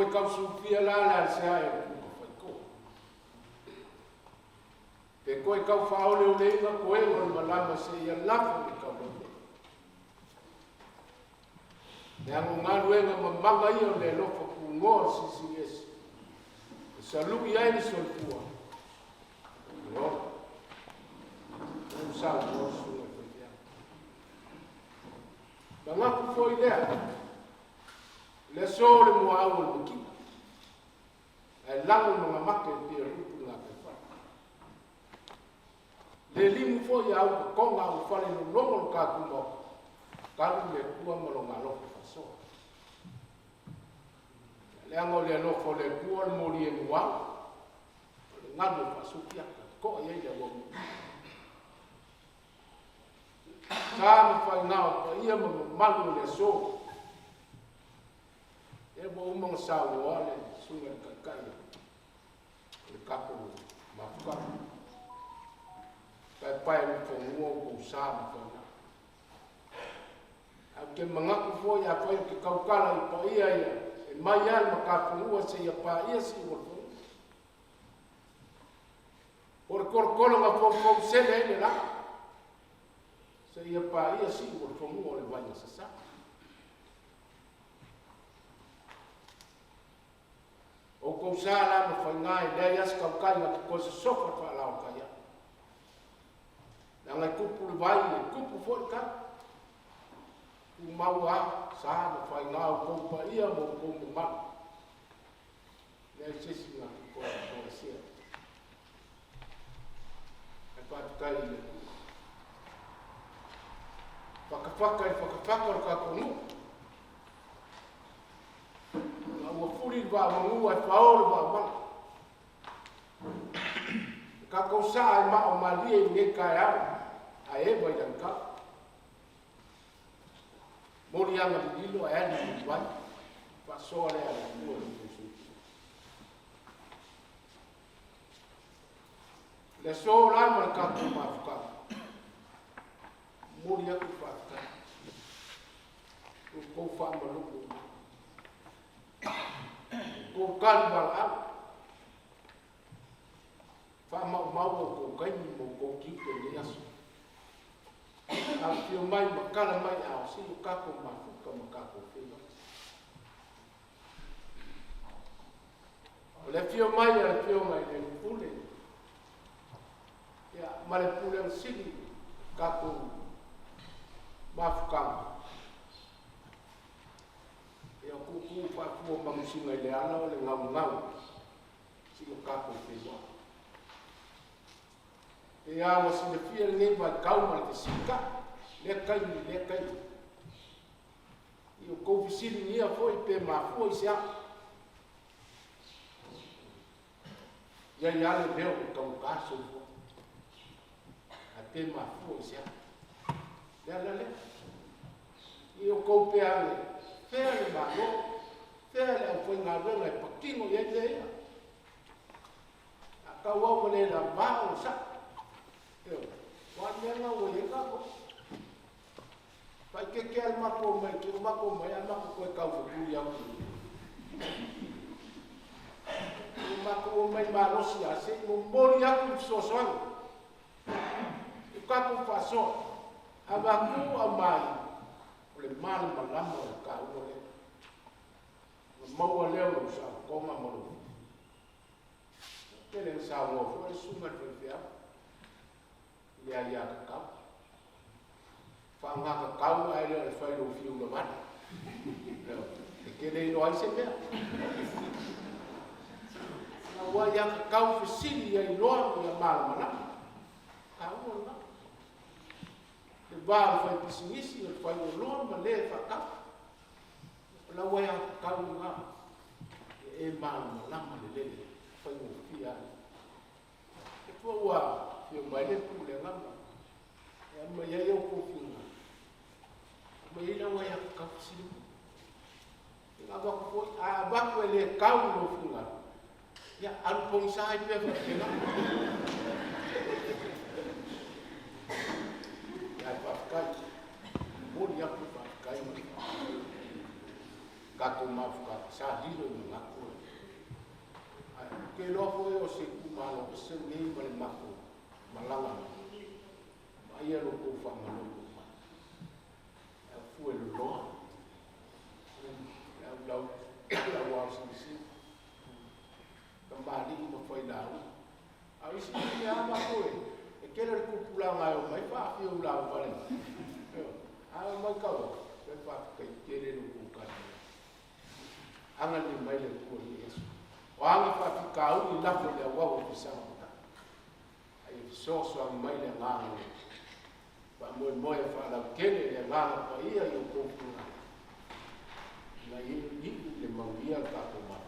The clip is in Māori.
koe kau sufia la le se ai ku fai ko. Pe koe kau faole o leiga koe o le malama se ia lafu le kau le. Le ango ngalu enga mamanga ia o le lofa ku ngor sisi esi. Saluki ai ni soltua. No. Não sabe o nosso evangelho. Banga ku foi dea. Le sole mo au o ki. Ai lango no ngamakke te rupu nga pe fa. Le limu foi au ko nga o fale no longo ka ku mo. Ka le ku mo lo ngalo fa so. Le ango le no fo le ku o mo li en wa. Ngado fa su kia ko ye le wo. Sa fai nao pa ia ma malu le so. E bo umang sa wale sunga kakai. Le kapo mafuka. Pai pai mo fo ngo ko sa ma fa na. A ke manga ko fo ya fai ke kaukala i pa ia ia. E mai al ma ka fu se ia pa ia si wo. Por kolo nga fo sele ele la. Se ia pa ia si o fomu o le vanya sasa. O ko sala no fa ngai dai as ka kai na ko se sofa fa la o kai. Na ngai kupu vai kupu fo ka. U mau a sa no fa ngai ko pa ia mo ko mo ma. Le se si na ko se. Kai whakawhaka o ka kongu. Nga ua furi wa mangu ai whaore wa mana. Ka kausa ai mao malie i nge kai au. Ai e vai dan ka. Mori anga di dilo ai ani i wai. Whasoa lea le kua ni kusu. Le so la ma ka ku ma fuka. Mori aku fuka. Ko fa ma lu. Ko kan ba a. Fa ma ko kai ni mo ko ki ko ni asu. A fio mai ma kala mai a si ka ko ma fuka ma ka ko fe. Le fio mai le pule. Ya, male pule sini kaku mafukang. Ya kuku paku mangusinga ile ana ole ngau. Sino kaku pewa. Ya wasi de fia ngai ba kau mal te sika. Le kai. Yo ko visini ni a foi pe ma foi sia. Ya le veo kau kaso. Pe ma fu sia. Le. Io cope ale. Fere ma no. Fere foi na vela e pakingo ye le. Aka wa le la ba o sa. Yo. Wa ye na o ye ka ko. Pa ke al ma ko mai ama ko ka fu ya ko. Ma ko mai ma no sia se mo mori aku so. Kaku faso abaku amai ole mal malama o ka ole mau leo lo sa koma mo tele sa wo fo sunga te fia ya ka fa nga ka ai le fa lo fiu lo man ke le no ai se pe na wa ya ka fu sili ya lo ya mal malama ka wo le va fai pisinisi o fai o lon ma le fa ka la wa ya ka nga e ma la ma le fai o fia e fo wa yo mai le pu le nga ya ma ya yo ko fu nga ma ila wa ya ka si nga ba ko a ba ko le ka no fu nga ya al pon sai pe fa nga kai, mori aku kai, kaku mafuka. sa dilo i ngako ke lo fo o se kumalo o se nei ma le mako malanga ma ia lo ko fa ma lo ko fa fu e lo la wa si kembali ma foi dau a isi ni ama ko e ke le ku pula nga o mai fa fi o la va le a ma ka o pe fa ke ke le lo ku ka anga ni mai le ku ni yesu o anga fa fi ka u ni la ko le wa o sa ma ai so mai le nga ba mo e fa la ke le nga pa ia yo ko pula na i le mawia ka ko ma